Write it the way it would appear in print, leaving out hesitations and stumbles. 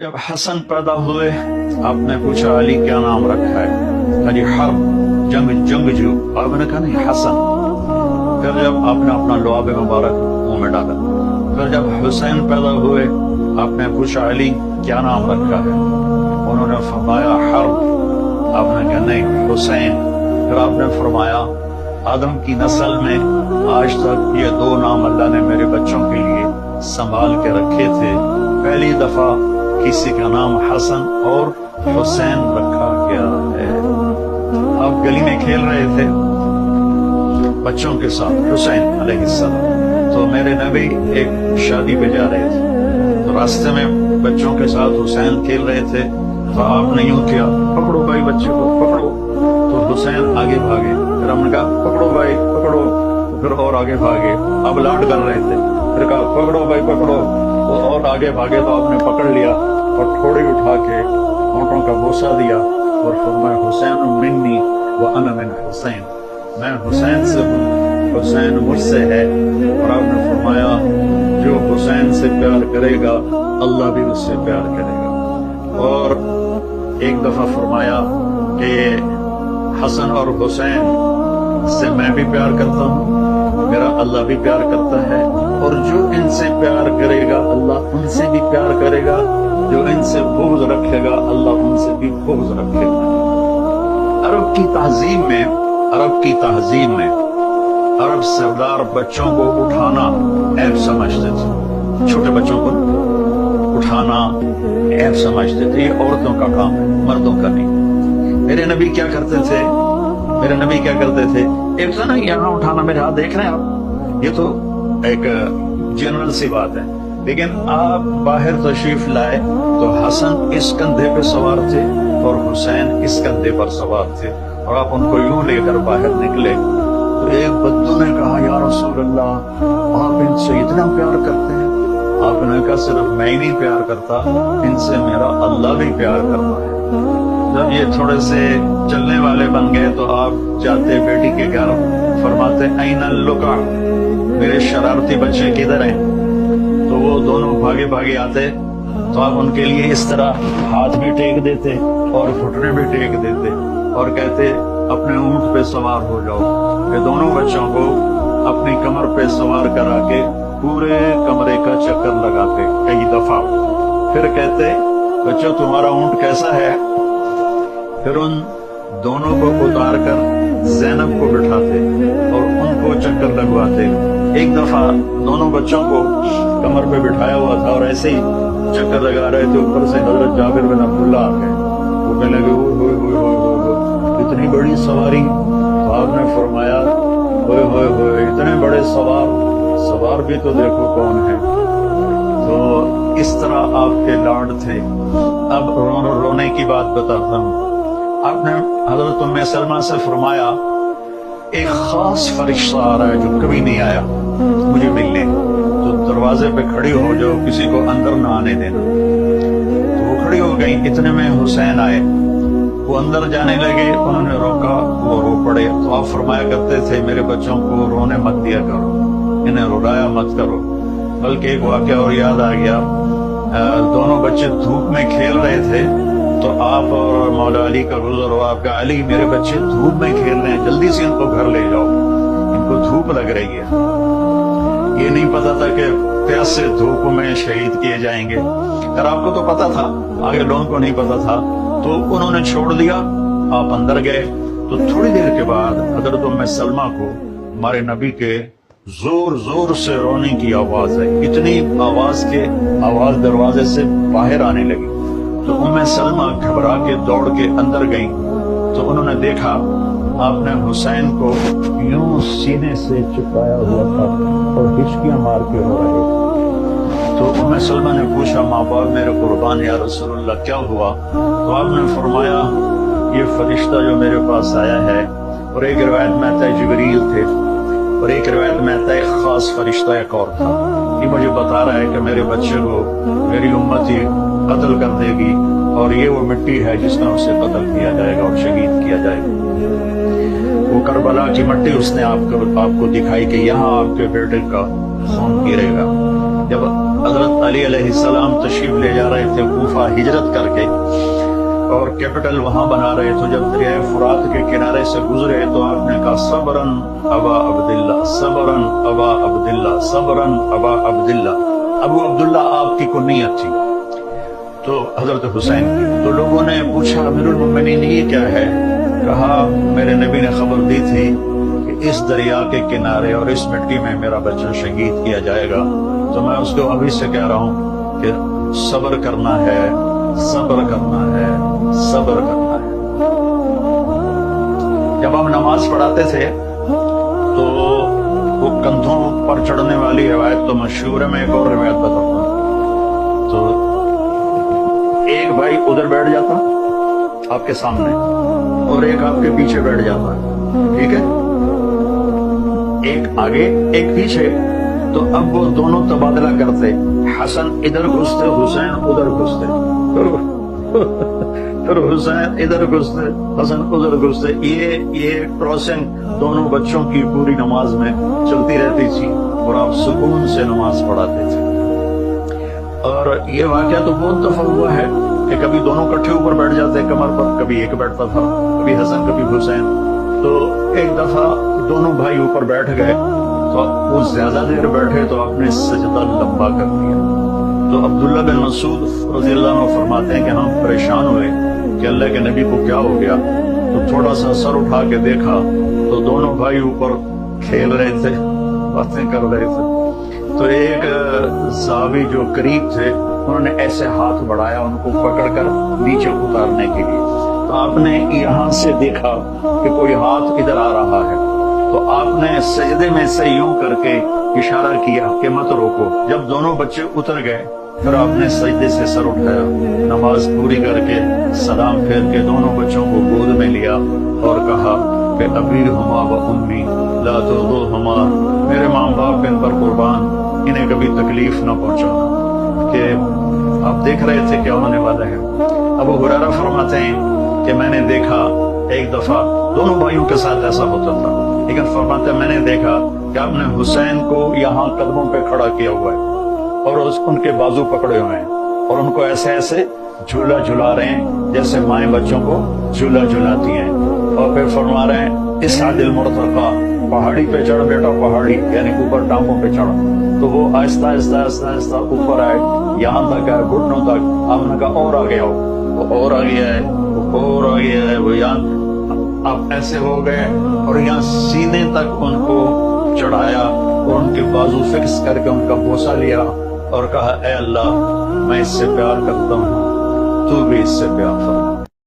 जब हसन पैदा हुए आपने पूछा अली क्या नाम रखा है, अली हर्ब जंगजू। आपने कहा नहीं हसन। फिर जब आपने अपना लुआब मुबारक मुंह में डाला, फिर जब हुसैन पैदा हुए आपने पूछा अली क्या नाम रखा है, उन्होंने फरमाया हर्ब। आपने कहा नहीं हुसैन। फिर आपने फरमाया आदम की नस्ल में आज तक ये दो नाम अल्लाह ने मेरे बच्चों के लिए संभाल के रखे थे, पहली दफा किसी का नाम हसन और हुसैन रखा गया है। आप गली में खेल रहे थे बच्चों के साथ, हुसैन अलैहिस्सलाम, तो मेरे नबी एक शादी पे जा रहे थे, तो रास्ते में बच्चों के साथ हुसैन खेल रहे थे, तो आपने यूं किया पकड़ो भाई बच्चे को पकड़ो, तो हुसैन आगे भागे। फिर हमने कहा पकड़ो भाई पकड़ो, फिर और आगे भागे। अब लाड कर रहे थे, फिर कहा पकड़ो भाई पकड़ो, तो और आगे भागे, तो आपने पकड़ लिया और थोड़ी उठा के होंठों का बोसा दिया और फरमाया हुसैन मिन्नी व अना मिन हुसैन, मैं हुसैन से हूँ, हुसैन मुझसे है। और आपने फरमाया जो हुसैन से प्यार करेगा अल्लाह भी उससे प्यार करेगा। और एक दफा फरमाया कि हसन और हुसैन से मैं भी प्यार करता हूँ, मेरा अल्लाह भी प्यार करता है, और जो इनसे प्यार करेगा अल्लाह उनसे भी प्यार करेगा, जो इनसे बुग़्ज़ रखेगा अल्लाह उनसे भी बुग़्ज़ रखेगा। अरब की तहज़ीब में अरब सरदार बच्चों को उठाना ऐब समझते थे, छोटे बच्चों को उठाना ऐब समझते थे, ये औरतों का काम है, मर्दों का नहीं। मेरे नबी क्या करते थे, एक तो ना यहाँ उठाना, मेरे हाथ देख रहे हैं आप, ये तो एक जनरल सी बात है, लेकिन आप बाहर तशरीफ लाए तो हसन इस कंधे पे सवार थे और हुसैन इस कंधे पर सवार थे, और आप उनको यूं लेकर बाहर निकले, तो एक बद्दू ने कहा या रसूल अल्लाह, आप इनसे इतना प्यार करते हैं? आपने कहा सिर्फ मैं ही नहीं प्यार करता, इनसे मेरा अल्लाह भी प्यार करता है। जब ये थोड़े से चलने वाले बन गए तो आप जाते बेटी के घर, फरमाते ऐनल लुका, मेरे शरारती बच्चे किधर हैं? तो वो दोनों भागे भागे आते, तो आप उनके लिए इस तरह हाथ भी टेक देते और घुटने भी टेक देते और कहते अपने ऊंट पे सवार हो जाओ। ये दोनों बच्चों को अपनी कमर पे सवार करा के पूरे कमरे का चक्कर लगाते कई दफा, फिर कहते बच्चों तुम्हारा ऊंट कैसा है? फिर उन दोनों को उतार कर ज़ैनब को बिठाते और उनको चक्कर लगवाते। एक दफा दोनों बच्चों को कमर पे बिठाया हुआ था और ऐसे ही चक्कर लगा रहे थे, ऊपर से हजरत जाबिर बिन अब्दुल्ला आ गए, वो कहने लगे ओए इतनी बड़ी सवारी। तो आपने फरमाया ओए इतने बड़े सवार भी तो देखो कौन है। तो इस तरह आपके लाड थे। अब रोने की बात बताता हूँ। आपने हजरत उम्मे सलमा से फरमाया एक खास फरिश्ता आ रहा है जो कभी नहीं आया मुझे मिलने, तो दरवाजे पे खड़ी हो जाओ, किसी को अंदर ना आने देना। तो वो खड़ी हो गई, इतने में हुसैन आए, वो अंदर जाने लगे, उन्होंने रोका, वो रो पड़े। तो आप फरमाया करते थे मेरे बच्चों को रोने मत दिया करो, इन्हें रुलाया मत करो। बल्कि एक वाकया और याद आ गया, दोनों बच्चे धूप में खेल रहे थे, तो आप और मौला अली का गुजर हुआ, आपका अली मेरे बच्चे धूप में खेल रहे हैं, जल्दी से इनको घर ले जाओ, इनको धूप लग रही है। ये नहीं पता था कि प्यास से धूप में शहीद किए जाएंगे, अगर आपको तो पता था, आगे लोगों को नहीं पता था। तो उन्होंने छोड़ दिया, आप अंदर गए। तो थोड़ी देर के बाद हजरत उम्मे सलमा को हमारे नबी के जोर जोर से रोने की आवाज आई, इतनी आवाज दरवाजे से बाहर आने लगी। तो उम्मे सलमा घबरा के दौड़ के अंदर गई, तो उन्होंने देखा आपने हुसैन को यूं सीने से चिपकाया हुआ था और हिचकियां मार के रो रहे थे। तो उम्मे सलमा ने पूछा माँ बाप मेरे कुर्बान या रसूलुल्लाह क्या हुआ? तो आपने फरमाया ये फरिश्ता जो मेरे पास आया है, और एक रिवायत में आता है जिब्रील थे और एक रिवायत में आता है खास फरिश्ता एक और था, ये मुझे बता रहा है कि मेरे बच्चे को मेरी उम्मत ही कत्ल कर देगी और ये वो मिट्टी है जिसमें उसे कत्ल किया जाएगा और शहीद किया जाएगा। वो करबला की मिट्टी उसने आपको दिखाई कि यहाँ आपके बेटे का खून गिरेगा। जब حضرت علی علیہ السلام تشریف لے جا رہے تھے کوفہ ہجرت کر کے اور کیپٹل وہاں بنا رہے تو جب دریائے فرات کے کنارے سے گزرے تو آپ نے کہا صبرن ابا عبداللہ صبرن ابا عبداللہ صبرن ابا عبداللہ. ابو عبداللہ آپ کی کنیت تھی تو حضرت حسین کی. تو لوگوں نے پوچھا امیر المومنین یہ کیا ہے؟ کہا میرے نبی نے خبر دی تھی کہ اس دریا کے کنارے اور اس مٹی میں میرا بچہ شہید کیا جائے گا، تو میں اس کو ابھی سے کہہ رہا ہوں کہ صبر کرنا ہے، صبر کرنا ہے، صبر کرنا ہے. جب ہم نماز پڑھاتے تھے تو وہ کندھوں پر چڑھنے والی روایت تو مشہور ہے، میں ایک اور روایت بتاتا ہوں. تو ایک بھائی ادھر بیٹھ جاتا آپ کے سامنے اور ایک آپ کے پیچھے بیٹھ جاتا، ٹھیک ہے، ایک آگے ایک پیچھے. تو اب وہ دونوں تبادلہ کرتے، حسن ادھر گھستے حسین ادھر گھستے، پھر حسین ادھر گھستے حسن ادھر گھستے. یہ کراسنگ دونوں بچوں کی پوری نماز میں چلتی رہتی تھی اور آپ سکون سے نماز پڑھاتے تھے. اور یہ واقعہ تو بہت دفعہ ہوا ہے کہ کبھی دونوں کٹھے اوپر بیٹھ جاتے کمر پر، کبھی ایک بیٹھتا تھا، کبھی حسن کبھی حسین. تو ایک دفعہ دونوں بھائی اوپر بیٹھ گئے تو وہ زیادہ دیر بیٹھے تو آپ نے سجدہ لمبا کر دیا. تو عبداللہ بن مسعود رضی اللہ عنہ فرماتے ہیں کہ ہم پریشان ہوئے کہ اللہ کے نبی کو کیا ہو گیا. تو تھوڑا سا سر اٹھا کے دیکھا تو دونوں بھائی اوپر کھیل رہے تھے، باتیں کر رہے تھے. تو ایک صحابی جو قریب تھے انہوں نے ایسے ہاتھ بڑھایا ان کو پکڑ کر نیچے اتارنے کے لیے. تو آپ نے یہاں سے دیکھا کہ کوئی ہاتھ ادھر آ رہا ہے تو آپ نے سجدے میں سے یوں کر کے اشارہ کیا کہ مت روکو. جب دونوں بچے اتر گئے پھر آپ نے سجدے سے سر اٹھایا، نماز پوری کر کے سلام پھیر کے دونوں بچوں کو گود میں لیا اور کہا کہ ابی ہما و امی لا ترضوہما، میرے ماں باپ ان پر قربان، انہیں کبھی تکلیف نہ پہنچانا. کہ آپ دیکھ رہے تھے کیا ہونے والا ہے. ابو ہریرہ فرماتے ہیں کہ میں نے دیکھا ایک دفعہ دونوں بھائیوں کے ساتھ ایسا ہوتا تھا، لیکن فرماتے ہیں میں نے دیکھا کہ آپ نے حسین کو یہاں قدموں پہ کھڑا کیا ہوا ہے اور ان کے بازو پکڑے ہوئے ہیں اور ان کو ایسے ایسے جھولا جھلا رہے ہیں جیسے مائیں بچوں کو جھولا جھلاتی ہیں. اور پھر فرما رہے ہیں اس عادل مرتقا، پہاڑی پہ چڑھ بیٹا، پہاڑی یعنی اوپر ٹانگوں پہ چڑھ. تو وہ آہستہ آہستہ آہستہ آہستہ اوپر آئے، یہاں تک آئے گھٹنوں تک. آپ نے کہا اور آگے آؤ، وہ اور آگے آئے، وہ اور آگے آئے، وہ یہاں آپ ایسے ہو گئے اور یہاں سینے تک ان کو چڑھایا اور ان کے بازو فکس کر کے ان کا بوسہ لیا اور کہا اے اللہ میں اس سے پیار کرتا ہوں، تو بھی اس سے پیار کرتا.